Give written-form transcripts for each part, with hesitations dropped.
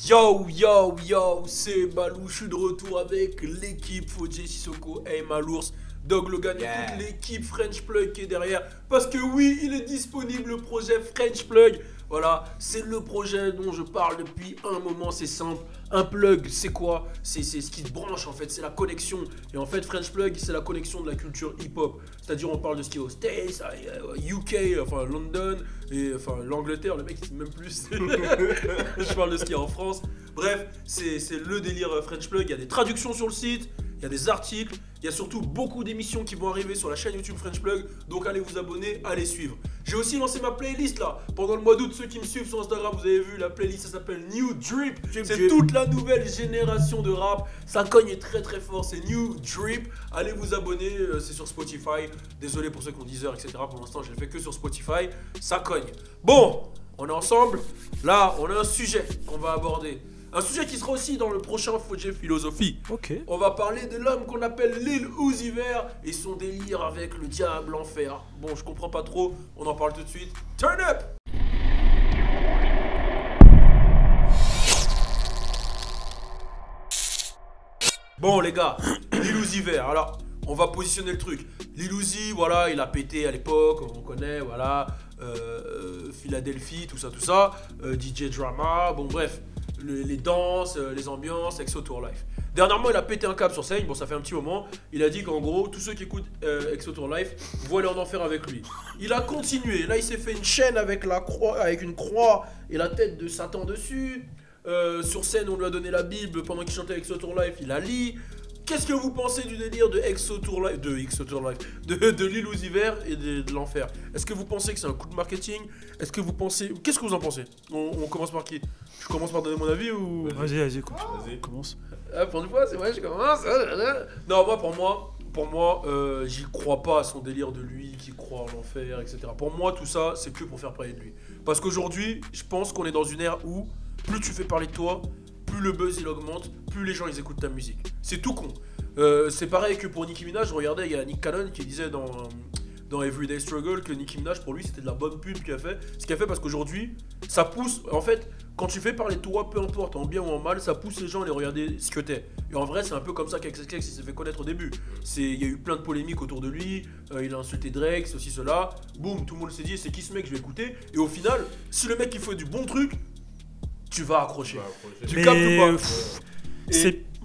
Yo yo yo, c'est Malou, je suis de retour avec l'équipe Fodje Sissoko, Hey Malours, Dog Logan et toute l'équipe French Plug qui est derrière. Parce que oui, il est disponible le projet French Plug. Voilà, c'est le projet dont je parle depuis un moment, c'est simple. Un plug, c'est quoi? C'est ce qui te branche en fait, c'est la connexion. Et en fait, French Plug, c'est la connexion de la culture hip-hop. C'est-à-dire, on parle de ce qui est aux States, UK, enfin London, et enfin l'Angleterre, le mec il sait même plus. Je parle de ce qui est en France. Bref, c'est le délire French Plug. Il y a des traductions sur le site, il y a des articles, il y a surtout beaucoup d'émissions qui vont arriver sur la chaîne YouTube French Plug. Donc allez vous abonner, allez suivre. J'ai aussi lancé ma playlist là. Pendant le mois d'août, ceux qui me suivent sur Instagram, vous avez vu la playlist, ça s'appelle New Drip. C'est toute la nouvelle génération de rap. Ça cogne très très fort, c'est New Drip. Allez vous abonner, c'est sur Spotify. Désolé pour ceux qui ont Deezer, etc. Pour l'instant, je l'ai fait que sur Spotify. Ça cogne. Bon, on est ensemble. Là, on a un sujet qu'on va aborder. Un sujet qui sera aussi dans le prochain Fodje Philosophie. Ok. On va parler de l'homme qu'on appelle Lil Uzi Vert et son délire avec le diable l'enfer. Bon, je comprends pas trop, on en parle tout de suite. Turn up! Bon les gars, Lil Uzi Vert, alors on va positionner le truc. Lil Uzi, voilà, il a pété à l'époque, on connaît, voilà, Philadelphie, tout ça, DJ Drama, bon bref. Les danses, les ambiances, Exo Tour Life. Dernièrement, il a pété un câble sur scène, bon ça fait un petit moment. Il a dit qu'en gros, tous ceux qui écoutent Exo Tour Life vont aller en enfer avec lui. Il a continué, là il s'est fait une chaîne avec une croix et la tête de Satan dessus. Sur scène, on lui a donné la Bible pendant qu'il chantait Exo Tour Life, il a lu. Qu'est-ce que vous pensez du délire de Exo Tour Life, de Lil Uzi Vert et de l'enfer? Est-ce que vous pensez que c'est un coup de marketing? Qu'est-ce que vous en pensez? On commence par qui? Je commence par donner mon avis ou... Vas-y, commence. Pour une fois, c'est vrai, je commence. Non, pour moi, j'y crois pas à son délire de lui qui croit en l'enfer, etc. Pour moi, tout ça, c'est que pour faire parler de lui. Parce qu'aujourd'hui, je pense qu'on est dans une ère où plus tu fais parler de toi, plus le buzz il augmente, plus les gens ils écoutent ta musique. C'est tout con. C'est pareil que pour Nicki Minaj, regardez, il y a Nick Cannon qui disait dans Everyday Struggle que Nicki Minaj pour lui c'était de la bonne pub qu'il a fait. Ce qu'il a fait parce qu'aujourd'hui, ça pousse, en fait, quand tu fais parler de toi, peu importe, en bien ou en mal, ça pousse les gens à les regarder ce que t'es. Et en vrai, c'est un peu comme ça qu'XXX s'est fait connaître au début. Il y a eu plein de polémiques autour de lui, il a insulté Drake, ceci, cela. Boum, tout le monde s'est dit, c'est qui ce mec, je vais écouter. Et au final, si le mec il fait du bon truc, tu vas accrocher. Tu captes ou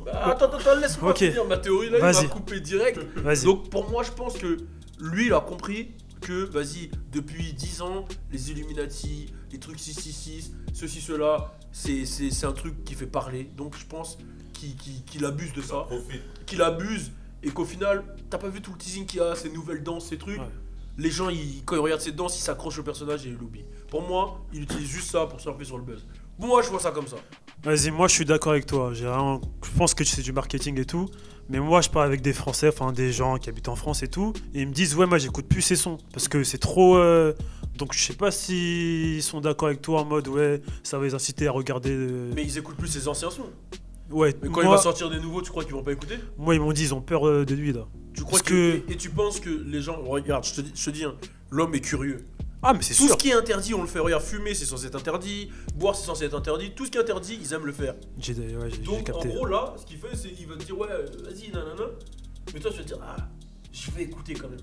pas? Attends, laisse-moi finir ma théorie là, il va couper direct. Donc pour moi, je pense que lui, il a compris que, vas-y, depuis 10 ans, les Illuminati, les trucs 666, ceci, cela, c'est un truc qui fait parler. Donc je pense qu'il abuse de ça, qu'il abuse et qu'au final, t'as pas vu tout le teasing qu'il y a, ces nouvelles danses, ces trucs. Les gens, quand ils regardent ces danses, ils s'accrochent au personnage et ils l'oublient. Pour moi, il utilise juste ça pour surfer sur le buzz. Moi, je vois ça comme ça. Vas-y, moi je suis d'accord avec toi. Je pense que c'est du marketing et tout. Mais moi, je parle avec des Français, enfin des gens qui habitent en France et tout. Et ils me disent, ouais, moi j'écoute plus ces sons. Parce que c'est trop. Donc je sais pas s'ils sont d'accord avec toi en mode, ouais, ça va les inciter à regarder. Mais ils écoutent plus ses anciens sons. Ouais. Mais quand il va sortir des nouveaux, tu crois qu'ils vont pas écouter? Moi, ils m'ont dit, ils ont peur de lui là. Tu crois et tu penses que les gens. Regarde, je te dis, hein, l'homme est curieux. Ah, mais c'est sûr. Tout ce qui est interdit, on le fait. Regarde, fumer, c'est censé être interdit. Boire, c'est censé être interdit. Tout ce qui est interdit, ils aiment le faire. Donc, capté. En gros, là, ce qu'il fait, c'est qu'il va te dire, ouais, vas-y, nanana. Mais toi, tu vas te dire, ah, je vais écouter quand même.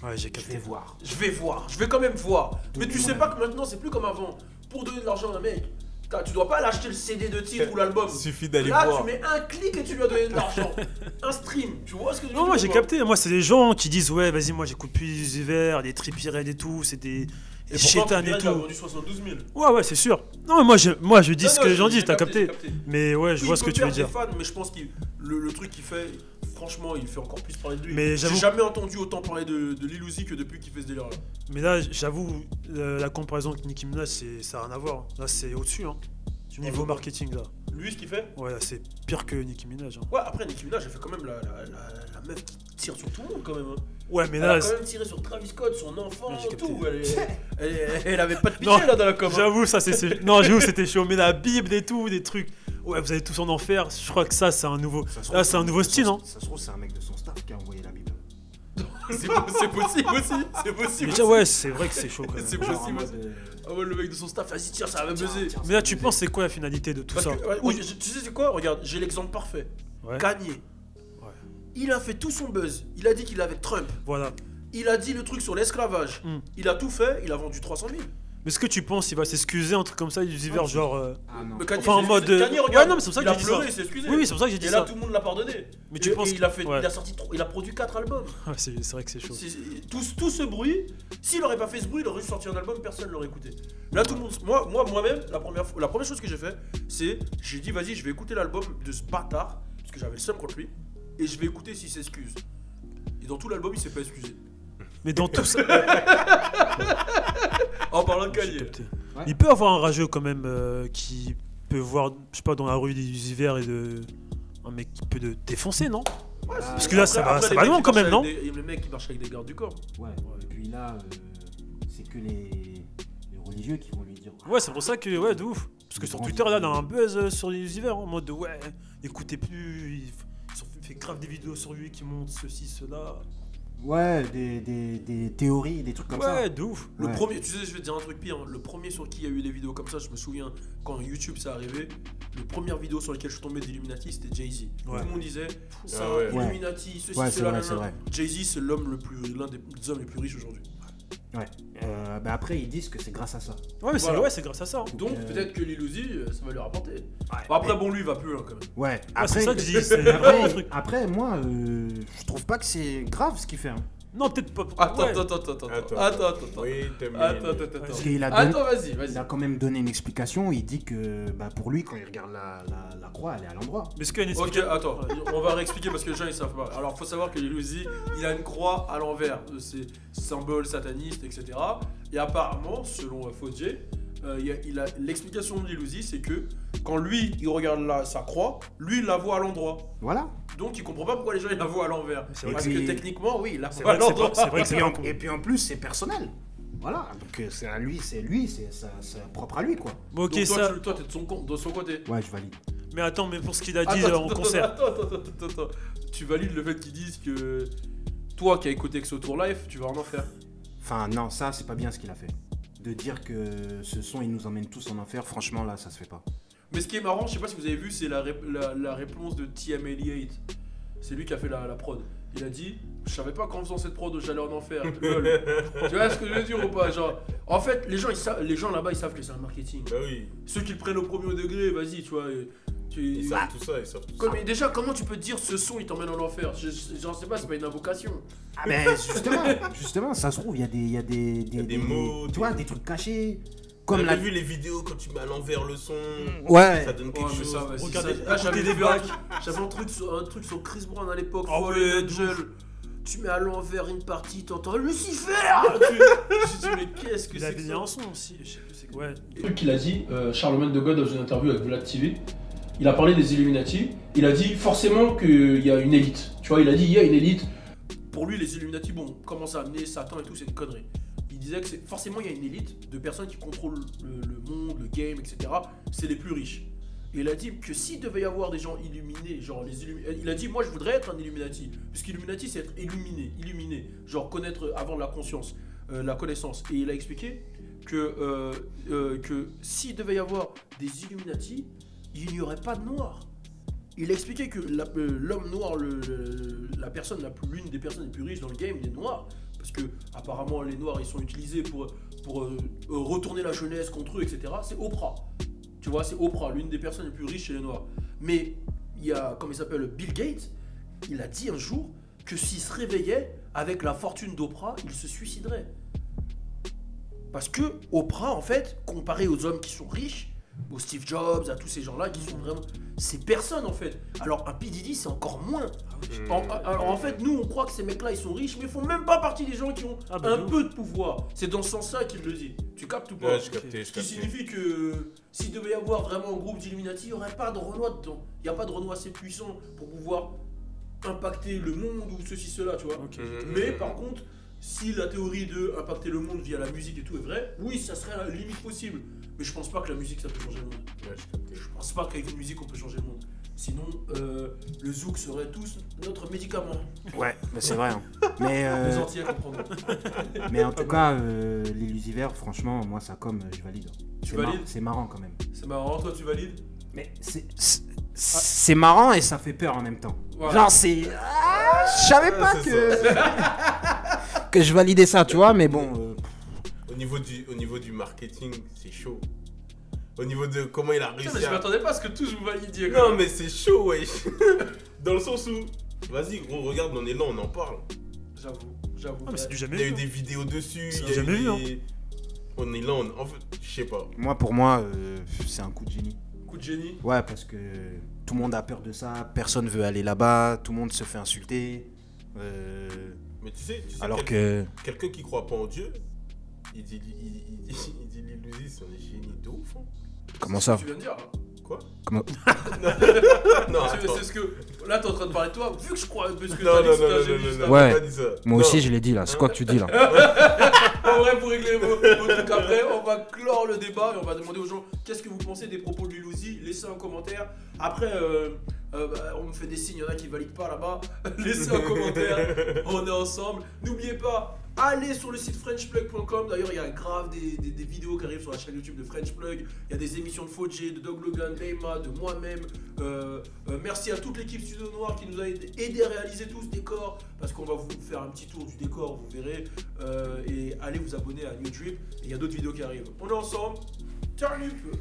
Ouais, j'ai capté. Je vais quand même voir. Mais tu sais pas que maintenant, c'est plus comme avant. Pour donner de l'argent à un mec, tu dois pas l'acheter le CD de titre ou l'album. Il suffit d'aller voir. Là, tu mets un clic et tu lui as donné de l'argent. Un stream. Tu vois ce que je veux dire? Non, moi j'ai capté. Moi, c'est des gens qui disent, ouais, vas-y, moi j'écoute plus les hivers, des Trippie Redd et tout. C'est des. Et pourtant, il a vendu 72 000. Ouais, c'est sûr. Non, mais moi je dis ce que les gens disent, t'as capté. Mais ouais, je vois ce que tu veux dire. Fans, mais je pense que le truc qu'il fait, franchement, il fait encore plus parler de lui. Mais j'ai jamais entendu autant parler de Lil Uzi que depuis qu'il fait ce délire là. Mais là, j'avoue, la comparaison avec Nicki Minaj, ça n'a rien à voir. Là, c'est au-dessus, hein. Niveau marketing là. Lui, ce qu'il fait? Ouais, c'est pire que Nicki Minaj. Hein. Ouais, après Nicki Minaj, elle fait quand même la meuf qui tire sur tout le monde quand même. Hein. Ouais, mais elle là. Elle a quand même tiré sur Travis Scott, son enfant, tout. Elle avait pas de pitié là dans la com. J'avoue, ça c'est. Non, j'avoue, c'était chaud. Mais la Bible et tout, des trucs. Ouais, vous allez tous en enfer. Je crois que ça, c'est un nouveau. Là, c'est un nouveau style, hein. Ça se trouve, c'est un mec de son staff qui a envoyé la Bible. C'est possible aussi. C'est possible. Déjà, ouais, c'est vrai que c'est chaud quand même. C'est possible aussi. Ah ouais, le mec de son staff, vas-y, tiens, ça va buzzer. Mais là, tu penses, c'est quoi la finalité de tout Parce ça? que, ouais, oui, tu sais, c'est quoi? Regarde, j'ai l'exemple parfait. Ouais. Kanye. Ouais. Il a fait tout son buzz. Il a dit qu'il avait Trump. Voilà. Il a dit le truc sur l'esclavage. Il a tout fait, il a vendu 300 000. Mais est-ce que tu penses qu'il va s'excuser, un truc comme ça, Illusiver, genre. Ah non. Mais Kanye, Enfin, en mode. Kanye, regarde, Ouais, non, mais c'est pour ça il que a j'ai dit pleuré, ça. il s'est excusé. Oui, c'est pour ça que j'ai dit Et ça. là, tout le monde l'a pardonné. Mais tu Et- penses et il a que- fait, ouais. il a produit 4 albums. Ouais, c'est vrai que c'est chaud. Tout ce bruit, s'il aurait pas fait ce bruit, il aurait juste sorti un album, personne l'aurait écouté. Là, tout le monde, moi-même, la première chose que j'ai fait, c'est, j'ai dit, vas-y, je vais écouter l'album de ce bâtard, parce que j'avais le seum contre lui, et je vais écouter s'il s'excuse. Et dans tout l'album, il s'est pas excusé. Mais dans tout ça. En parlant de J'ai Kanye. capté. Ouais. Il peut avoir un rageux quand même qui peut voir, je sais pas, dans la rue d'Illusiver et de. Un mec qui peut défoncer, non? Parce que là, ça va les loin mecs quand qui même, marchent non? avec les mecs qui marchent avec des gardes du corps. Ouais, et puis là, c'est que les religieux qui vont lui dire. Ouais, c'est pour ça que, ouais, de ouf. Parce que sur Twitter, là, il a un buzz sur Illusiver en mode de, ouais, écoutez plus, ils ont fait grave des vidéos sur lui qui montrent ceci, cela. Ouais, des théories, des trucs comme ça. Ouais, de ouf. Le Ouais. premier, tu sais, je vais te dire un truc pire. Hein. Le premier sur qui il y a eu des vidéos comme ça, je me souviens quand YouTube ça arrivé. La première vidéo sur laquelle je suis tombé d'Illuminati, c'était Jay-Z. Ouais. Tout le monde disait ça, Ah ouais. Illuminati, ceci, Ouais, c'est cela, vrai, c'est nanana. vrai. Jay-Z, c'est l'un des hommes les plus riches aujourd'hui. Ouais. Bah après, ils disent que c'est grâce à ça. Ouais, mais Voilà. c'est grâce à ça. Hein. Donc peut-être que Lil Uzi, ça va lui rapporter. Ouais, Bon, après, bon, lui, il va plus hein, quand même. Ouais, Ah, c'est après, ça que je dis, c'est vraiment un truc. après, moi, je trouve pas que c'est grave ce qu'il fait. Hein. Non, peut-être pas. Attends, ouais. attends. Oui, t'aimes Attends. Parce qu'il a, donné- Attends, il vas-y. a quand même donné une explication. Il dit que bah, pour lui, quand il regarde la croix, elle est à l'endroit. Mais est-ce qu'il y a une Ok, explication? attends, on va réexpliquer parce que les gens ils savent pas. Alors faut savoir que Lil Uzi, il a une croix à l'envers de ses symboles satanistes, etc. Et apparemment, selon Fauci, l'explication de Lil Uzi, c'est que quand lui il regarde sa croix, lui il la voit à l'endroit. Voilà. Donc il comprend pas pourquoi les gens ils la voient à l'envers. C'est vrai Parce que- que techniquement, oui, il la C'est voit à vrai que c'est l'endroit. pas- c'est vrai que c'est pas con. Et puis en plus, c'est personnel. Voilà. Donc c'est à lui, c'est propre à lui, quoi. Bon, ok, Donc ça. toi t'es de son côté. Ouais, je valide. Mais attends, mais pour ce qu'il a dit en concert. Attends. Tu valides le fait qu'ils disent que toi qui as écouté Exo Tour Live, tu vas en enfer. Enfin, non, ça, c'est pas bien ce qu'il a fait. De dire que ce son, il nous emmène tous en enfer, franchement, là, ça se fait pas. Mais ce qui est marrant, je sais pas si vous avez vu, c'est la réponse de TM88. C'est lui qui a fait la prod. Il a dit, je savais pas qu'en faisant cette prod, j'allais en enfer. Lol. Tu vois ce que je veux dire ou pas? Genre, en fait, les gens là-bas, ils savent que c'est un marketing. Bah oui, Ceux qui le prennent au premier degré, vas-y, tu vois. ils savent tout ça, ils savent tout ça. Mais déjà, comment tu peux te dire ce son, il t'emmène en enfer? J'en sais pas, c'est pas une invocation. Ah, mais justement, ça se trouve, il y a des mots, tu vois, des- des trucs cachés. Comme Comme t'as la. vu les vidéos quand tu mets à l'envers le son, Ouais. ça donne Ouais, quelque mais chose. ça, vas-y, Regardez, ça- là, j'avais écoutez des des bacs. J'avais un truc sur Chris Brown à l'époque. Ah Fallen ouais, Angel. Tu mets à l'envers une partie, t'entends Lucifer. Je dis, mais qu'est-ce que Il c'est avait que dit ça? un son aussi. Je sais plus c'est quoi. Ouais. Le truc qu'il a dit, Charlemagne de Gaulle dans une interview avec Vlad TV, il a parlé des Illuminati. Il a dit forcément qu'il y a une élite. Tu vois, il a dit il y a une élite. Pour lui, les Illuminati, bon, comment ça a amené Satan et tout, c'est une connerie. Il disait que forcément il y a une élite de personnes qui contrôlent le monde, le game, etc. C'est les plus riches. Et il a dit que s'il devait y avoir des gens illuminés, genre il a dit moi je voudrais être un Illuminati, puisqu'Illuminati c'est être illuminé, genre connaître avant la conscience, la connaissance. Et il a expliqué que s'il devait y avoir des Illuminati, il n'y aurait pas de noirs. Il a expliqué que l'homme noir, la personne l'une des personnes les plus riches dans le game, il est noir. Parce que apparemment les noirs ils sont utilisés pour retourner la jeunesse contre eux, etc. C'est Oprah. Tu vois, c'est Oprah, l'une des personnes les plus riches chez les noirs. Mais il y a, comment il s'appelle, Bill Gates, il a dit un jour que s'il se réveillait avec la fortune d'Oprah, il se suiciderait. Parce que Oprah, en fait, comparé aux hommes qui sont riches, aux Steve Jobs, à tous ces gens-là qui sont vraiment... C'est personne, en fait. Alors, un P. Diddy, c'est encore moins. En fait, nous, on croit que ces mecs-là, ils sont riches, mais ils font même pas partie des gens qui ont Ah bah un non. peu de pouvoir. C'est dans ce sens-là qu'il le dit. Tu captes ou pas? Ouais, je captais, je Ce qui captais. signifie que s'il devait y avoir vraiment un groupe d'Illuminati, il n'y aurait pas de Renoir dedans. Il n'y a pas de Renoir assez puissant pour pouvoir impacter le monde ou ceci, cela, tu vois. Ok. Mais par contre, si la théorie de impacter le monde via la musique et tout est vraie, oui, ça serait la limite possible. Mais je pense pas que la musique ça peut changer le monde. Ouais, je captais. Je pense pas qu'avec une musique on peut changer le monde. Sinon, le zouk serait tous notre médicament. Ouais, mais c'est vrai. Hein. Mais, Les Antillais comprendront. mais en tout cas, l'illusiver, franchement, moi, ça comme, je valide. Tu valides? C'est marrant quand même. C'est marrant, toi tu valides? Mais c'est marrant et ça fait peur en même temps. Voilà. Genre, c'est. Ah, je savais pas c'est que. que je validais ça, tu vois, mais bon. Au niveau du marketing, c'est chaud. Au niveau de comment il a Putain, réussi mais je à... m'attendais pas à ce que tous vous validiez. Non, mais c'est chaud, wesh. Dans le sens où... Vas-y, gros, regarde, on est là, on en parle. J'avoue. Ah, mais c'est du Il jamais y a eu vu. des vidéos dessus. C'est il y a jamais eu vu, des... On est là, en fait, je sais pas. Pour moi, c'est un coup de génie. Coup de génie. Ouais, parce que tout le monde a peur de ça, personne veut aller là-bas, tout le monde se fait insulter. Mais tu sais Alors que. quelqu'un qui croit pas en Dieu, il dit l'illusie, c'est un génie de ouf. Hein. Comment C'est ça ce que tu viens de dire. Hein. Quoi? Comment... Non, attends. C'est ce que. Là, t'es en train de parler de toi. Vu que je crois. Parce que Non, t'as dit non, que c'était un non, génie non, juste non, avant. Ouais. j'ai pas dit ça. Moi Non. aussi, je l'ai dit là. C'est quoi que tu dis là? En vrai, pour régler vos trucs après, on va clore le débat et on va demander aux gens qu'est-ce que vous pensez des propos de Lillouzi. Laissez un commentaire. Après, on me fait des signes, il y en a qui valident pas là-bas. Laissez un commentaire, on est ensemble. N'oubliez pas, allez sur le site frenchplug.com. D'ailleurs, il y a grave des vidéos qui arrivent sur la chaîne YouTube de French Plug. Il y a des émissions de Fodjé, de Dog Logan, d'Eyma, de moi-même. Merci à toute l'équipe Studio Noir qui nous a aidé à réaliser tout ce décor. Parce qu'on va vous faire un petit tour du décor, vous verrez. Et allez vous abonner à New Drip. Et il y a d'autres vidéos qui arrivent. On est ensemble. Turn up.